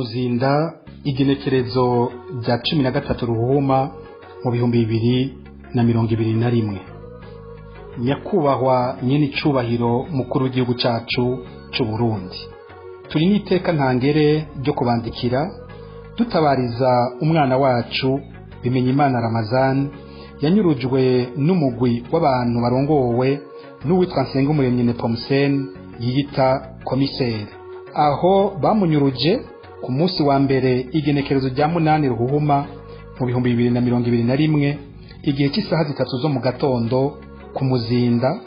Muzinda igenekerezo rya 13 Ruhuma mu 2021. Nyakubahwa nyene icubahiro mukuru w'igihugu cacu c'u Burundi, turi n'iteka ntangere ryo kubandikira dutabariza umwana wacu Bimenyimana Ramazan yanyurujwe n'umugwi w'abantu barongowe n'uwitwa Nsengumuremyi Nepomuscène yiyita komiseri, aho bamunyuruje ku munsi wa mbere igenekerezo rya 8 Ruhuma mu 2021 igihe cy'isaha 3 zo mu gatondo ku Muzinda,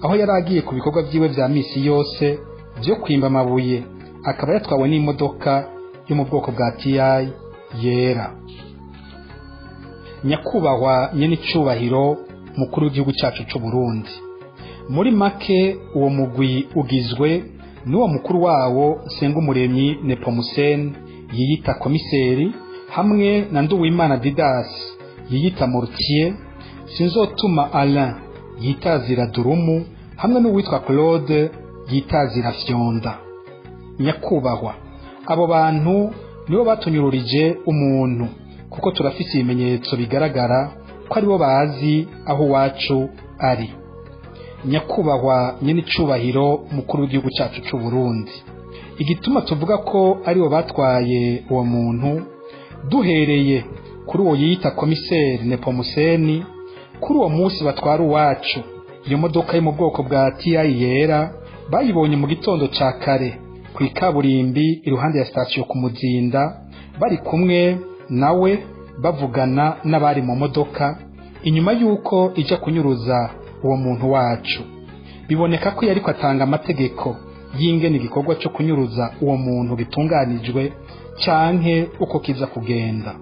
aho yaragiye ku bikorwa vyiwe vya misi yose byo kwimba amabuye, akaba yatwawe n'imodoka yo mu bwoko bwa TI yera. Nyakubahwa nyene icubahiro mukuru w'igihugu cacu c'u Burundi, muri make uwo mugwi ugizwe n'uwo mukuru wawo Nsengumuremyi Nepomuscène yiyita komiseri, hamwe na Nduwimana Didas yiyita Mortier, Sinzotuma Alain yitazira Durumu, hamwe n'uwitwa Claude yitazira Fyonda. Nyakubahwa, abo bantu nibo batunyururije umuntu, kuko turafise ibimenyetso bigaragara ko aribo bazi aho wacu ari. Nyakubahwa nyene icubahiro mukuru w'igihugu cacu c'u Burundi, igituma tuvuga ko aribo batwaye uwo muntu, duhereye kuri uwo yiyita komiseri Nepomuscène, kuri uwo munsi batwara uwacu iyo modoka yo mu bwoko bwa TI yera bayibonye mu gitondo ca kare ku ikaburimbi iruhande ya station ku Muzinda, bari kumwe nawe bavugana n'abari mu modoka, inyuma yuko ija kunyuruza uwo muntu wacu. Biboneka ko yariko atanga amategeko y'ingene igikorwa cyo kunyuruza uwo muntu gitunganijwe canke uko kiza kugenda.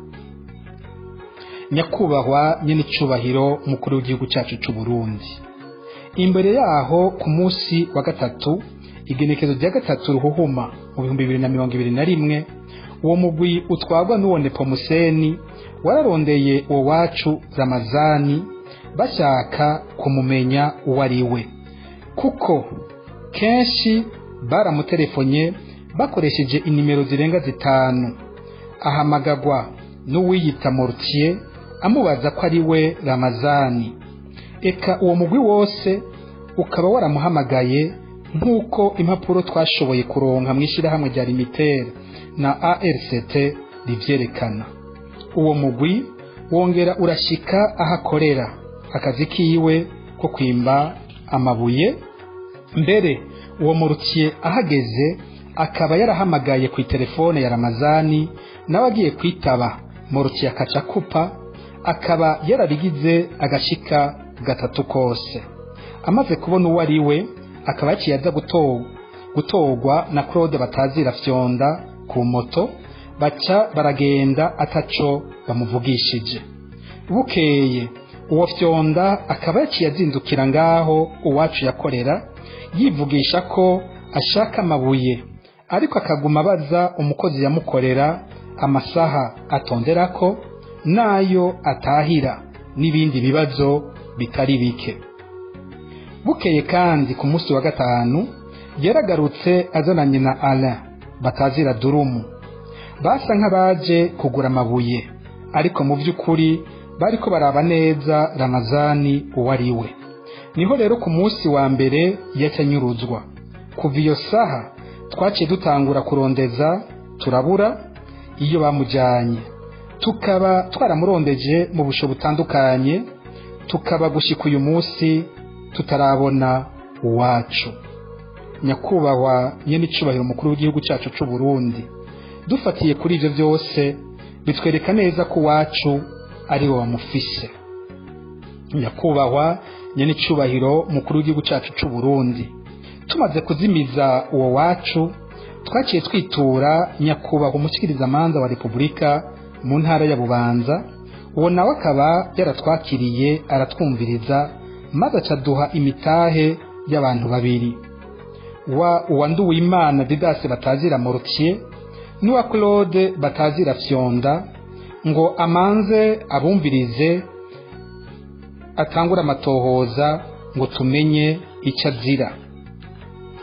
Nyakubahwa nyene icubahiro mukuru w'igihugu cacu c'u Burundi, imbere yaho ku munsi wa gatatu igenekezo rya 3 Ruhuma mu 2021 uwo mugwi utwagwa n'uwo Nepomuscène wararondeye uwo wacu Ramazani bashaka kumumenya uwo ari we, kuko kenshi baramuterefonye bakoresheje inimero zirenga 5, ahamagagwa n'uwiyita Mortier amubaza ko ari we Ramazani. Eka uwo mugwi wose ukaba waramuhamagaye nk'uko impapuro twashoboye kuronka mw'ishirahamwe rya Limitel na ARCT rivyerekana. Uwo mugwi wongera urashika ahakorera akazi kiwe ko kwimba amabuye. Mbere uwo Mortier ahageze akaba yarahamagaye ku telefone ya Ramazani, nawe agiye kwitaba Mortier akaca kupa, akaba yarabigize agashika 3 kose. Amaze kubona uwo ari we akaba yaciye aza gutogwa na Claude batazira Fyonda ku moto, baca baragenda ataco bamuvugishije. Bukeye uwo Fyonda akaba yaciye azindukira ngaho uwacu yakorera yivugisha ko ashaka amabuye, ariko akaguma baza umukozi yamukorera amasaha atonderako nayo atahira n'ibindi bibazo bitari bike. Bukeye kandi ku munsi wa gatanu yaragarutse azananye na Alain batazira Durumu, basa nk'abaje kugura amabuye, ariko mu vy'ukuri bariko baraba neza Ramazani uwo ari we. Niho rero ku munsi wa mbere yacanyuruzwa. Kuva iyo saha twaciye dutangura kurondeza turabura iyo bamujanye, tukaba twaramurondeje mu busho butandukanye, tukaba gushika uyu munsi tutarabona uwacu. Nyakubahwa nyene icubahiro mukuru w'igihugu cacu c'u Burundi, dufatiye kuri ivyo vyose bitwereka neza ko uwacu ari wo wamufise. Nyakubahwa nyene icubahiro mukuru w'igihugu cacu c'u Burundi, tumaze kuzimiza uwo wacu twaciye twitura nyakubahwa umushikirizamanza wa Repubulika mu ntara ya Bubanza. Uwo nawe akaba yaratwakiriye aratwumviriza, maze acaduha imitahe y'abantu babiri, uwa Nduwimana Didas batazira Mortier n'uwa Claude batazira Fyonda, ngo amanze abumvirize atangura amatohoza ngo tumenye icyo azira,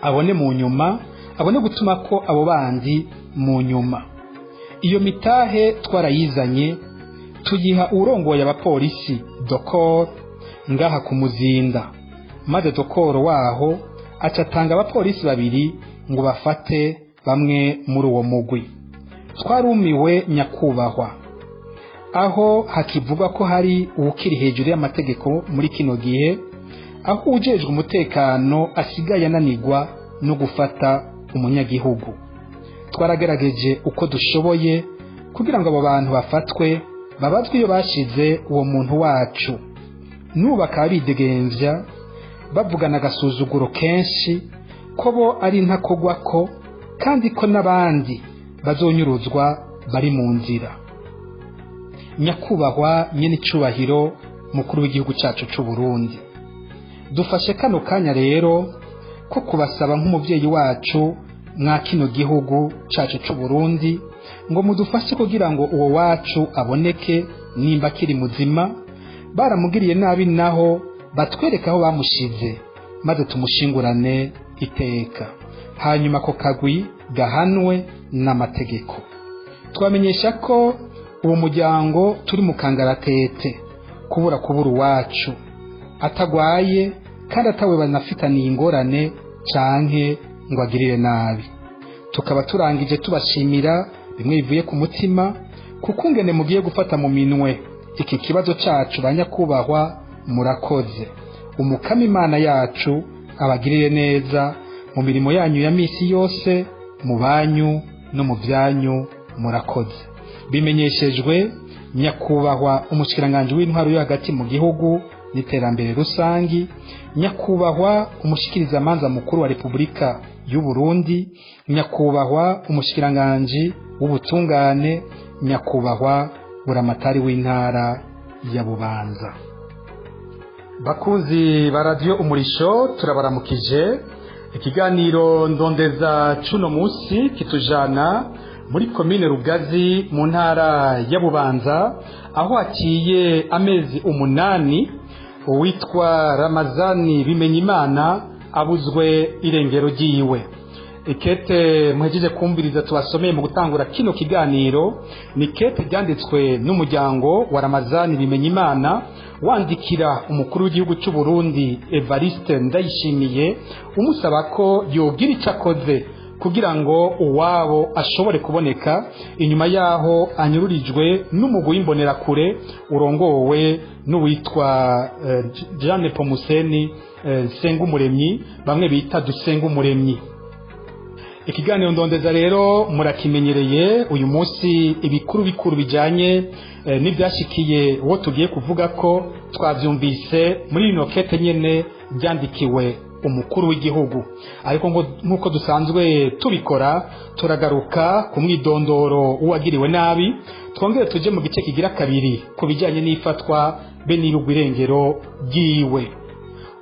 abone mu nyuma abone gutuma ko abo bandi mu nyuma. iyo mitahe twarayizanye tuyiha urongoye abapolisi dokoro ngaha ku Muzinda, maze dokoro waho acatanga abapolisi babiri ngo bafate bamwe muri uwo mugwi. Twarumiwe nyakubahwa, aho hakivuga ko hari uwukiri hejuru y'amategeko muri kino gihe, aho ujejwe umutekano asigaye ananirwa no gufata umunyagihugu. Twaragerageje uko dushoboye kugira ngo abo bantu bafatwe babazwe iyo bashize uwo muntu wacu, n'ubu bakaba bidegemvya bavugana agasuzuguro kenshi ko bo ari ntakogwako kandi ko n'abandi bazonyuruzwa bari mu nzira. Nyakubahwa nyene icubahiro mukuru w'igihugu cacu c'u Burundi, dufashe kano kanya rero ko kubasaba nk'umuvyeyi wacu mwa kino gihugu cacu c'u Burundi ngo mudufashe kugira ngo uwo wacu aboneke nimba kiri muzima, baramugiriye nabi naho batwereka aho bamushize maze tumushingurane iteka, hanyuma ko kagwi gahanwe n'amategeko. Twamenyesha ko uwo muryango turi mu kangaratete kubura uwacu atagwaye kandi atawe banafitaniye ingorane canke ngo agirire nabi. Tukaba turangije tubashimira bimwe bivuye ku mutima kuko ngene mugiye gufata mu minwe iki kibazo cacu. Banyakubahwa, murakoze. Umukama Imana yacu abagirire neza mu mirimo yanyu ya misi yose, mu banyu no mu byanyu, murakoze. Bimenyeshejwe nyakubahwa umushikiranganje w'intwaro yo hagati mu gihugu n'iterambere rusangi, nyakubahwa umushikiriza manza mukuru wa Republika y'u Burundi, nyakubahwa umushikiranganje w'ubutungane, nyakubahwa buramatari w'intara ya Bubanza. Bakunzi ba radio Umurisho, turabaramukije. Ikiganiro ndondeza cuno musi kitujana muri komine Rugazi mu ntara ya Bubanza, aho haciye amezi 8 uwitwa Ramazani Bimenyimana abuzwe irengero ryiwe. Ikete muhejeje kumviriza tubasomeye mu gutangura kino kiganiro ni kete ryanditswe n'umuryango wa Ramazani Bimenyimana wandikira umukuru w'igihugu cy'u Burundi Evariste Ndayishimiye umusaba ko yogira icyo akoze kugira ngo uwabo ashobore kuboneka inyuma yaho anyururijwe n'umugwi w'imbonerakure urongowe n'uwitwa Jeanne Pomuseni Sengumuremyi, bamwe bita Dusengumuremyi. Ikiganiro ndondeza rero murakimenyereye uyu munsi ibikuru bikuru bijanye n'ibyashikiye wo tugiye kuvuga ko twavyumvise muri rino kete nyene ryandikiwe umukuru w'igihugu. Ariko ngo nkuko dusanzwe tubikora turagaruka ku mwidondoro uwagiriwe nabi, twongere tuje mu gice kigira kabiri ku bijanye n'ifatwa be n'irugwa irengero ryiwe.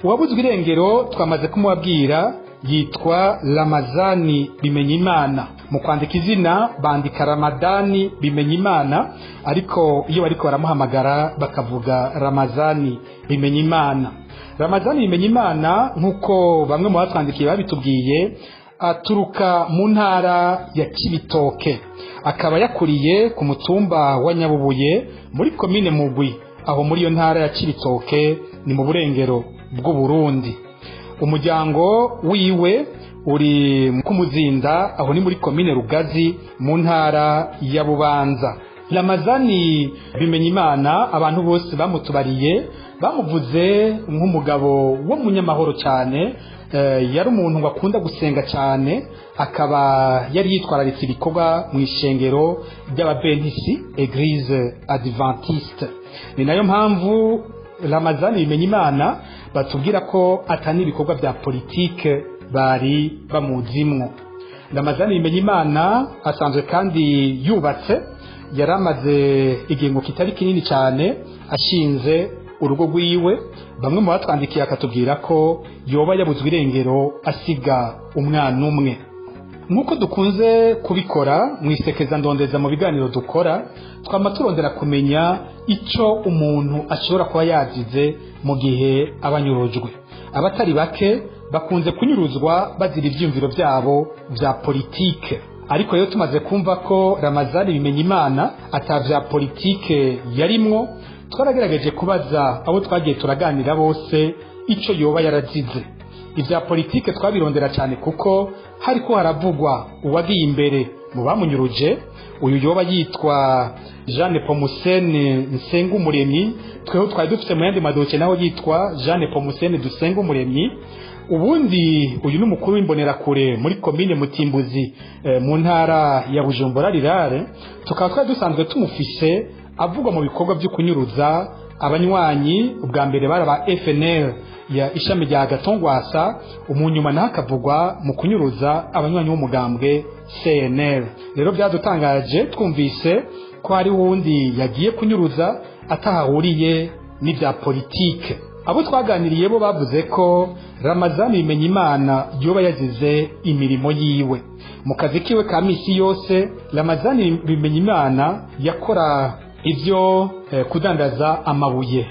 Uwabuzwe irengero twamaze kumubabwira yitwa Ramazani Bimenyimana. Mu kwandika izina bandika Ramadani Bimenyimana, ariko iyo bariko baramuhamagara bakavuga Ramazani Bimenyimana. Ramazani Bimenyimana nkuko bamwe mu batwandikiye babitubwiye aturuka mu ntara ya Cibitoke, akaba yakuriye ku mutumba wa Nyabubuye muri komine Mugwi, aho muri iyo ntara ya Cibitoke ni mu burengero bw'u Burundi. Umuryango wiwe uri ku Muzinda, aho ni muri komine Rugazi mu ntara ya Bubanza. Ramazani Bimenyimana abantu bose bamutubariye bamuvuze nk'umugabo wo munyamahoro cyane, yari umuntu wakunda gusenga cyane, akaba yari yitwararitse ibikorwa mu ishengero ry'Abadventiste Église Adventiste. Ni nayo mpamvu Ramazani Bimenyimana batubwira ko atani ibikorwa bya politike bari bamuzimwo. Ramazani Bimenyimana asanzwe kandi yubatse, yaramaze igihe kitari kinini cyane ashinze urugo rwiwe. Bamwe mu batwandikiye akatubwira ko yoba yabuzwe irengero asiga umwana umwe. Nkuko dukunze kubikora mu isekeza ndondeza mu biganiro dukora, twama turondera kumenya ico umuntu ashobora kuba yazize mu gihe abanyurujwe. Abatari bake bakunze kunyuruzwa bazira ivyumviro byabo vya politike, ariko rero tumaze kumva ko Ramazani Bimenyimana atavya politike yarimwo, twaragerageje kubaza abo twagiye turaganira bose ico yoba yarazize. Ivya politike twabirondera cyane kuko hariko haravugwa uwagiye imbere mu bamunyuruje, uyu yoba yitwa Jeanne Pomusene Nsengumuremyi, tweho twari dufite mu yandi madoke naho yitwa Jeanne Pomusene Dusengumuremyi. Ubundi uyu n'umukuru w'imbonerakure muri komine Mutimbuzi mu ntara ya Bujumbura Rirare, tukaba twari dusanzwe tumufise avugwa mu bikorwa byo kunyuruza abanywanyi, ubwa mbere baraba FNL ya ishami rya Gatongwasa, umunyuma naho akavugwa mu kunyuruza abanywanyi b'umugambwe CNL. Rero byadutangaje twumvise ko hari wundi yagiye kunyuruza atahahuriye n'ibya politike. Abo twaganiriye bo bavuze ko Ramazani Bimenyimana yoba yazize imirimo yiwe mu kazi kiwe ka misi yose. Ramazani Bimenyimana yakora ivyo kudandaza amabuye,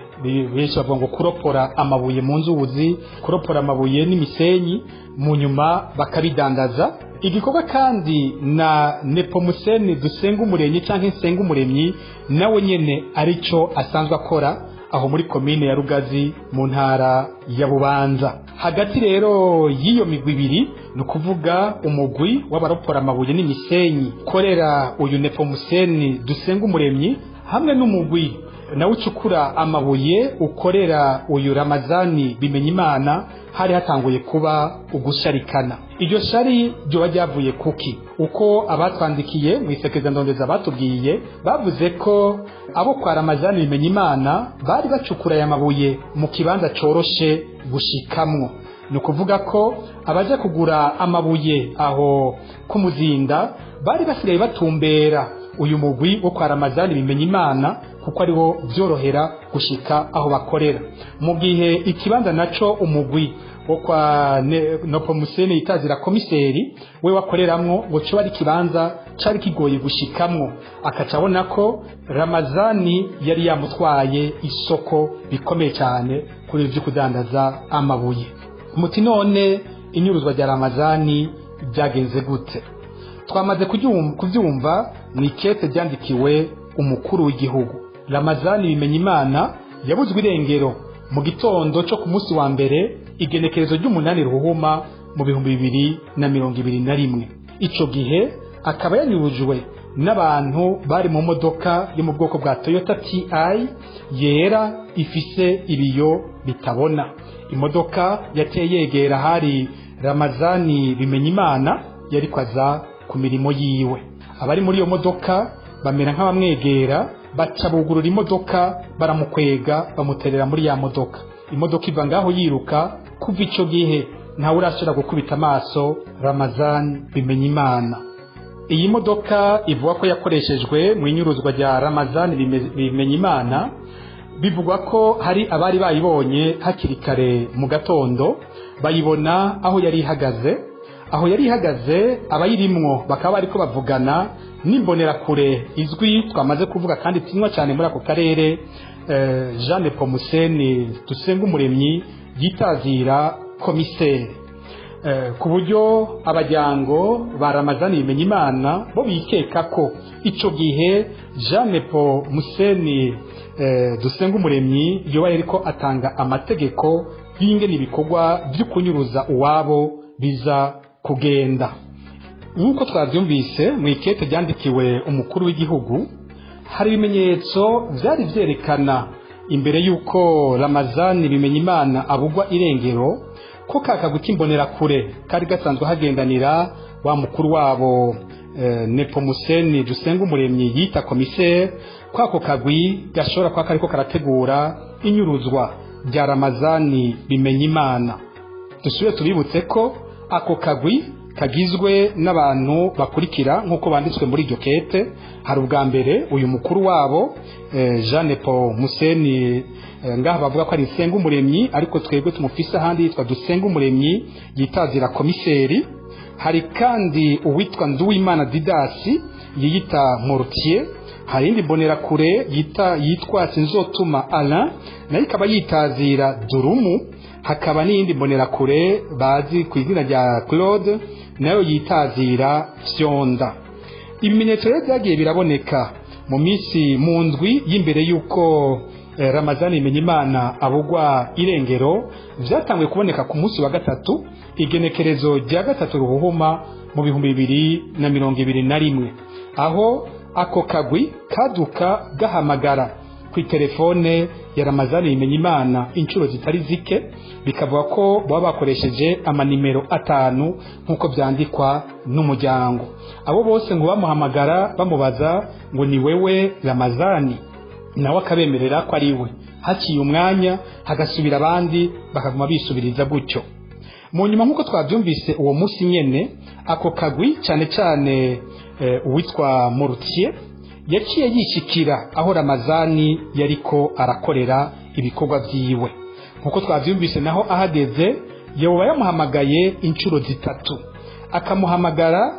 benshi bavuga ngo kuropora amabuye mu nzuzi, kuropora amabuye n'imisenyi, mu nyuma bakabidandaza. Igikorwa kandi na Nepomusene Dusengumuremyi canke Nsengumuremyi nawe nyene arico asanzwe akora aho muri komine ya Rugazi mu ntara ya Bubanza. Hagati rero y'iyo migwi ibiri, no kuvuga umugwi w'abaropora amabuye n'imisenyi korera uyu Nepomusene Dusengumuremyi, hamwe n'umugwi nawe ucukura amabuye ukorera uyu Ramazani Bimenyimana, hari hatanguye kuba ugusharikana. Iryo shari ryo ryavuye kuki? Uko abatwandikiye mu isekeza ndondeza batubwiye, bavuze ko abo kwa Ramazani Bimenyimana bari bacukura aya mabuye mu kibanza coroshe gushikamwo. Ni ukuvuga ko abaje kugura amabuye aho kumuzinda bari basigaye batumbera uyu mugwi wo kwa Ramazani Bimenyimana, kuko ariwo byorohera gushika aho bakorera, mu gihe ikibanza naco umugwi wo kwa Nepomusene Itazira komiseri we wakoreramwo ngo cyo ari kibanza cari kigoye gushikamwo. Akacabona ko Ramazani yari yamutwaye isoko bikomeye cyane kuri ivyo kudandaza amabuye. Muti none inyuruzwa rya Ramazani byagenze gute? Twamaze kubyumva ni kete ryandikiwe umukuru w'igihugu. Ramazani Bimenyimana yabuzwe irengero mu gitondo cyo ku munsi wa mbere igenekerezo ry'umunani Ruhuma mu 2021. Ico gihe akaba yanyurujwe n'abantu bari mu modoka yo mu bwoko bwa Toyota TI yera ifise ibiyo bitabona. Imodoka yateye yegera hari Ramazani Bimenyimana yari kwaza ku mirimo yiwe. Abari muri iyo modoka bamera nk'abamwegera, baca bugurura imodoka baramukwega bamuterera muri ya modoka. Imodoka iva ngaho yiruka. Kuva ico gihe ntawe urashobora gukubita amaso Ramazani Bimenyimana. Iyi modoka ivuga ko yakoreshejwe mu inyuruzwa rya Ramazani Bimenyimana. Bivugwa ko hari abari bayibonye hakiri kare mu gatondo, bayibona aho yari ihagaze. Aho yari ihagaze abayirimwo bakaba bariko bavugana n'imbonerakure izwi twamaze kuvuga kandi tinywa cyane muri ako karere, Jeanne Pomusene Dusengumuremyi Yitazira komiseri, ku buryo abajyango ba Ramazani Bimenyimana bo bikeka ko ico gihe Jeanne Pomusene Dusengumuremyi yoba yariko atanga amategeko y'ingene ibikorwa byo kunyuruza uwabo biza kugenda. Nk'uko twavyumvise mu ikete ryandikiwe umukuru w'igihugu, hari ibimenyetso vyari vyerekana imbere yuko Ramazani Bimenyimana abugwa irengero ko kakaguti imbonerakure kari gasanzwe hagendanira wa mukuru wabo Nepomusene Dusengumuremyi yita komiseri, kwako kagwi gashobora kwa kariko karategura inyuruzwa rya Ramazani Bimenyimana. Dusubire tubibutse ko ako kagwi kagizwe n'abantu bakurikira nk'uko banditswe muri iryo kete. Hari ubwa mbere uyu mukuru wabo Jeanne Pomusene ngaha bavuga ko ari Nsengumuremyi, ariko twebwe tumufise ahandi yitwa Dusengumuremyi Yitazira komiseri. Hari kandi uwitwa Nduwimana Didasi yiyita Mortier. Hari indi mbonerakure yitwa Sinzotuma Alain nayo ikaba yitazira Durumu. hakaba n'iyindi mbonerakure bazi ku izina rya Claude nayo yitazira Fyonda. Ibimenyetso rero byagiye biraboneka mu ndwi y'imbere y'uko Ramazani Bimenyimana abugwa irengero, vyatanguye kuboneka ku munsi wa gatatu igenekerezo rya gatatu ruhuhuma mu 2021, aho ako kagwi kaduka gahamagara ku telefone ya Ramazani Bimenyimana inshuro zitari zike, bikavuga ko baba bakoresheje amanimero 5 nkuko byandikwa n'umuryango. Abo bose ngo bamuhamagara bamubaza ngo ni wewe Ramazani, nawe akabemerera ko ari we. Haciye umwanya hagasubira abandi bakaguma bisubiriza gutyo. Mu nyuma nkuko twabyumvise uwo munsi nyene, ako kagwi cyane cyane uwitwa Morutier yaciye yishikira aho Ramazani yariko arakorera ibikorwa vyiwe. Nkuko twavyumvise naho ahageze yoba yamuhamagaye inshuro zitatu, akamuhamagara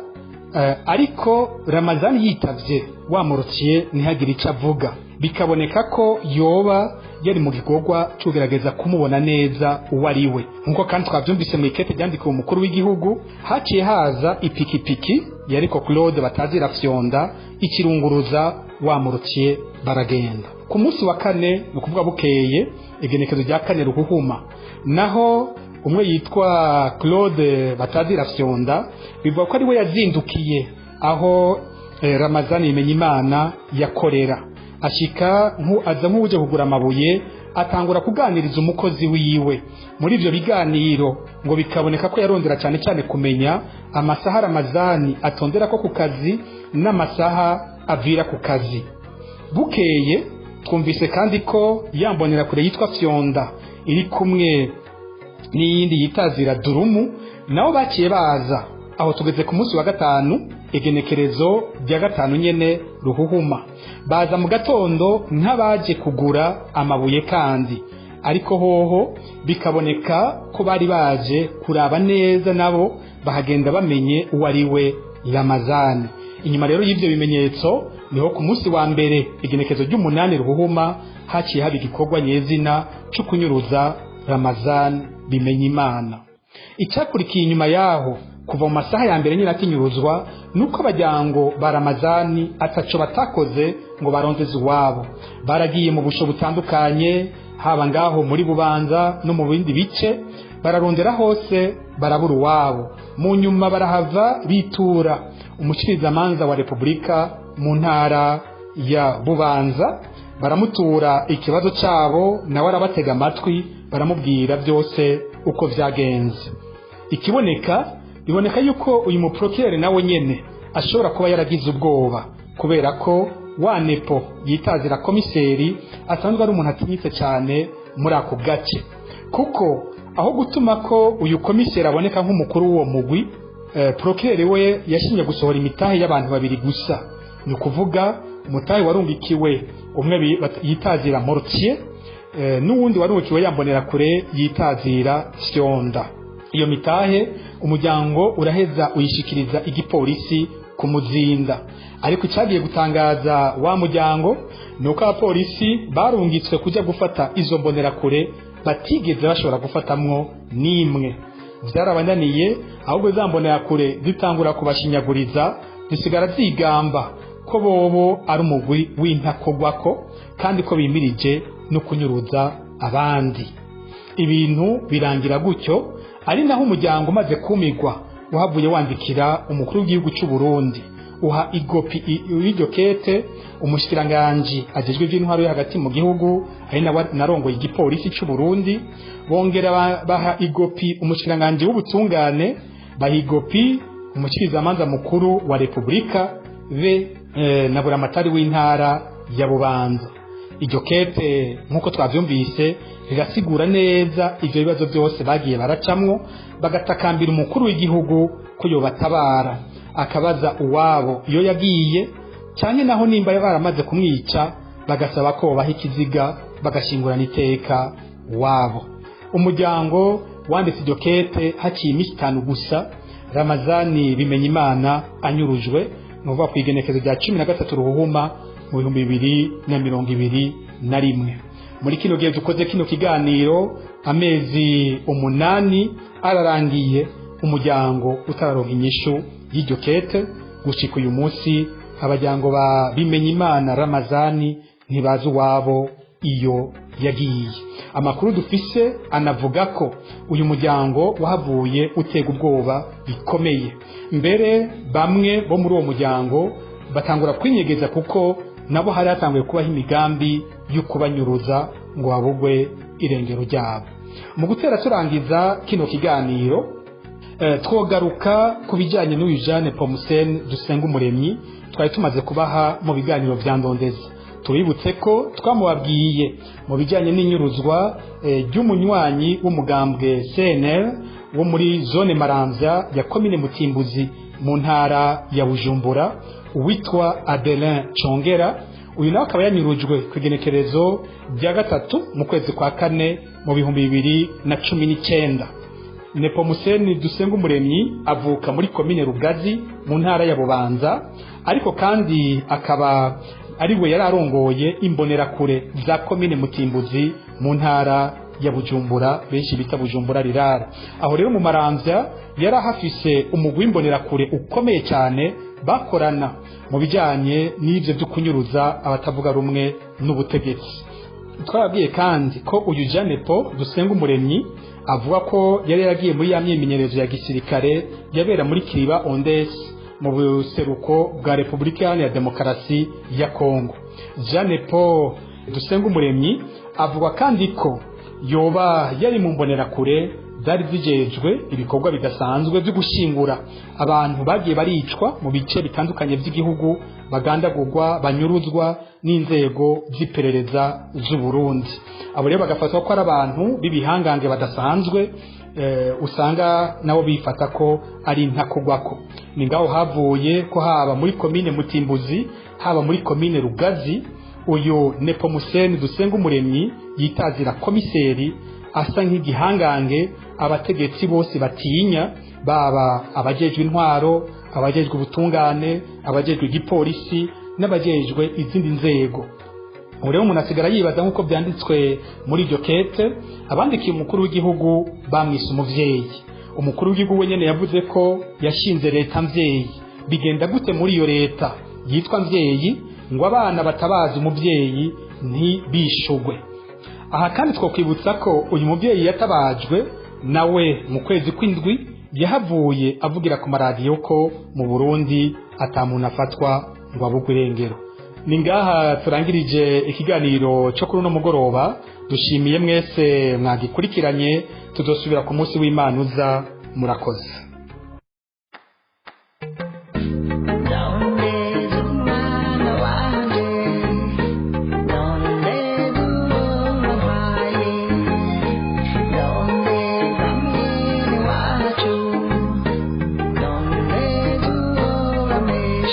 ariko Ramazani yitavye wa Morutier ntihagire ico avuga, bikaboneka ko yoba yari mu gikorwa cugerageza kumubona neza uwo ari we. Nkuko kandi twavyumvise mu ikete ryandikiwe umukuru w'igihugu, haciye haza ipikipiki yariko Claude batazira Fyonda ikirunguruza wa Morutier baragenda. Ku munsi wa kane mu kuvuga bukeye igenekezo rya 4 ruhuhuma, naho umwe yitwa Claude batazira Fyonda bivuga ko ari we yazindukiye aho Ramazani Bimenyimana yakorera, ashika aza nk'uje kugura amabuye, atangura kuganiriza umukozi wiwe. Muri ivyo biganiro ngo bikaboneka ko yarondera cyane cyane kumenya amasaha Ramazani atondera ko ku kazi n'amasaha avira ku kazi. Bukeye twumvise kandi ko yambonera kure yitwa Fyonda iri kumwe n'iyindi yitazira Durumu, nabo baciye baza aho tugeze ku munsi wa gatanu igenekerezo rya 5 nyene ruhuhuma. Baza mu gatondo nk'abaje kugura amabuye kandi, ariko hoho bikaboneka ko bari baje kuraba neza nabo bahagenda bamenye uwo ari we Ramazani. Inyuma rero y'ivyo bimenyetso niho ku munsi wa mbere igenekezo ry'umunani ruhuhuma haciye haba igikorwa nyezina cyo kunyuruza Ramazani Bimenyimana. Icyakurikiye inyuma yaho kuva mu masaha ya mbere nyine akinyuruzwa nuko abajyango ba Ramazani ataco batakoze ngo barondeze uwabo. Baragiye mu busho butandukanye, haba ngaho muri Bubanza no mu bindi bice, bararondera hose barabura uwabo. Mu nyuma barahava bitura umushikirizamanza wa Republika mu ntara ya Bubanza, baramutura ikibazo cabo, nawe arabatega amatwi baramubwira byose uko vyagenze. Biboneka yuko uyu muprokirere nawe nyene ashobora kuba yaragize ubwoba, kubera ko wa Nepo yitazira komiseri asanzwe ari umuntu atinyitse cyane muri ako gace, kuko aho gutuma ko uyu komiseri aboneka nk'umukuru w'uwo mugwi, prokirere we yashinye gusohora imitahe y'abantu babiri gusa. Ni ukuvuga umutahe warungikiwe umwe yitazira Morutier, n'uwundi warungikiwe yambonera kure yitazira Fyonda. Iyo mitahe umuryango uraheza uyishikiriza igipolisi kumuzinda, ariko icyagiye gutangaza wa muryango nuko abapolisi barungitswe kujya gufata izo mbonera kure batigeze bashobora gufatamwo n'imwe. Byarabananiye, ahubwo za mbonera kure zitangura kubashinyaguriza, zisigara zigamba ko bobo ari umugwi w'intakogwako kandi ko bimirije no kunyuruza abandi. Ibintu birangira gutyo, ari naho umuryango umaze kumigwa uhavuye wandikira umukuru w'igihugu cy'u Burundi, uha igopi y'iryo kete umushikiranganje agejwe iby'intwaro yo hagati mu gihugu, ari narongoye igipolisi cy'u Burundi. Bongera baha igopi umushikiranganje w'ubutungane, baha igopi umushikirizamanza mukuru wa Republika be na buramatari w'intara ya Bubanza. Iryo kete nkuko twavyumvise rirasigura neza ivyo bibazo byose bagiye baracamwo, bagatakambira umukuru w'igihugu ko yobatabara, akabaza uwabo iyo yagiye, cyane naho nimba baramaze kumwica bagasaba ko baha ikiziga bagashingurana iteka wabo. Umuryango wanditse iryo kete haciye iminsi 5 gusa Ramazani Bimenyimana anyurujwe, nuvuga ku igenekezo rya 13 ruhuhuma mu 2021. muri kino gihe dukoze kino kiganiro amezi 8 ararangiye umuryango utararonka inyishu y'iryo kete. Gushika uyu munsi abajyango ba Bimenyimana Ramazani ntibazi uwabo iyo yagiye. Amakuru dufise anavuga ko uyu muryango wahavuye utega ubwoba bikomeye, mbere bamwe bo muri uwo muryango batangura kwinyegeza kuko nabo hari hatanguye kubaho imigambi yo kubanyuruza ngo babugwe irengero ryabo. Mu gutera turangiza kino kiganiro twogaruka ku bijyanye n'uyu Jeanne Pomuseni Dusengumuremyi twari tumaze kubaha mu biganiro vya Ndondeza. Tuributse ko twamubabwiye mu bijyanye n'inyuruzwa ry'umunywanyi w'umugambwe CNL wo muri zone Maramvya ya komine Mutimbuzi mu ntara ya Bujumbura uwitwa Adelin Chongera. Uyu nawe akaba yanyurujwe ku igenekerezo rya 3 mu kwezi kwa 4 mu 2019. Nepomuseni Dusengumuremyi avuka muri komine Rugazi mu ntara ya Bubanza, ariko kandi akaba ariwe yararongoye imbonerakure za komine Mutimbuzi mu ntara ya Bujumbura benshi bita Bujumbura rirara. Aho rero mu Maramvya yarahafise umugwi w'imbonerakure ukomeye cyane bakorana mu bijyanye n'ivyo byo kunyuruza abatavuga rumwe n'ubutegetsi. Twababwiye kandi ko uyu Jeanne Paul Dusengumuremyi avuga ko yari yaragiye muri ya myimenyerezo ya gisirikare yabera muri Kiriba Ondes mu buseruko bwa Repubulika ya Demokarasi ya Kongo. Jeanne Paul Dusengumuremyi avuga kandi ko yoba yari mu mbonerakure zari zijejwe ibikorwa bidasanzwe byo gushingura abantu bagiye baricwa mu bice bitandukanye by'igihugu, bagandagurwa, banyuruzwa n'inzego z'iperereza z'u Burundi. Abo rero bagafatwa ko ari abantu bibihangange badasanzwe, usanga nabo bifata ko ari intakugwako. Ni ngaho havuye ko haba muri komine Mutimbuzi haba muri komine Rugazi uyu Nepomuseni Dusengumuremyi yitazira komiseri asa nk'igihangange abategetsi bose batinya, baba abajejwe intwaro, abajejwe ubutungane, abajejwe igipolisi n'abajejwe izindi nzego. Ureo umuntu asigara yibaza nk'uko byanditswe muri iryo kete, abandikiye umukuru w'igihugu bamwise umuvyeyi. Umukuru w'igihugu wenyene yavuze ko yashinze leta mvyeyi. Bigenda gute muri iyo leta yitwa mvyeyi ngo abana batabaza umuvyeyi ntibishugwe? Aha kandi twokwibutsa ko uyu muvyeyi yatabajwe nawe mu kwezi kw'indwi yahavuye avugira ku maradiyo ko mu Burundi atamuntu afatwa ngo abugwe irengero. Ni ngaha turangirije ikiganiro cyo kuri uno mugoroba. Dushimiye mwese mwagikurikiranye, tudosubira ku munsi w'Imana uza. Murakoze.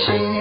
She